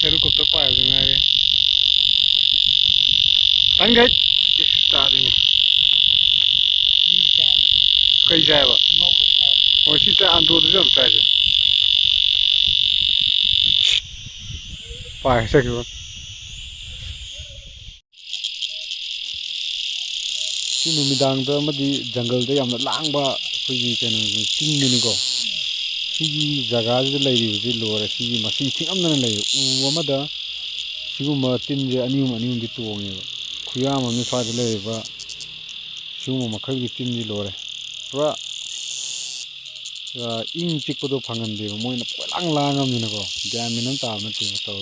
helicopter पाया ngay tan gạch ta đi này cây dài vào hồi khi ta ăn thua thì rất sai rồi phải sao kìa khi mình đang tới mà đi jungle đấy làm lãng ba cái gì cái này kinh mình có khi jaga gì lấy gì lừa khi mà khi thích âm này lấy mà đó khi mà tin gì anh đi tuồng như vậy khuya mà mình phải lấy và khi mà cái tin gì lừa rồi ing chikpodo phangan de moi na polang lang am ni na ko jam min ta na ti to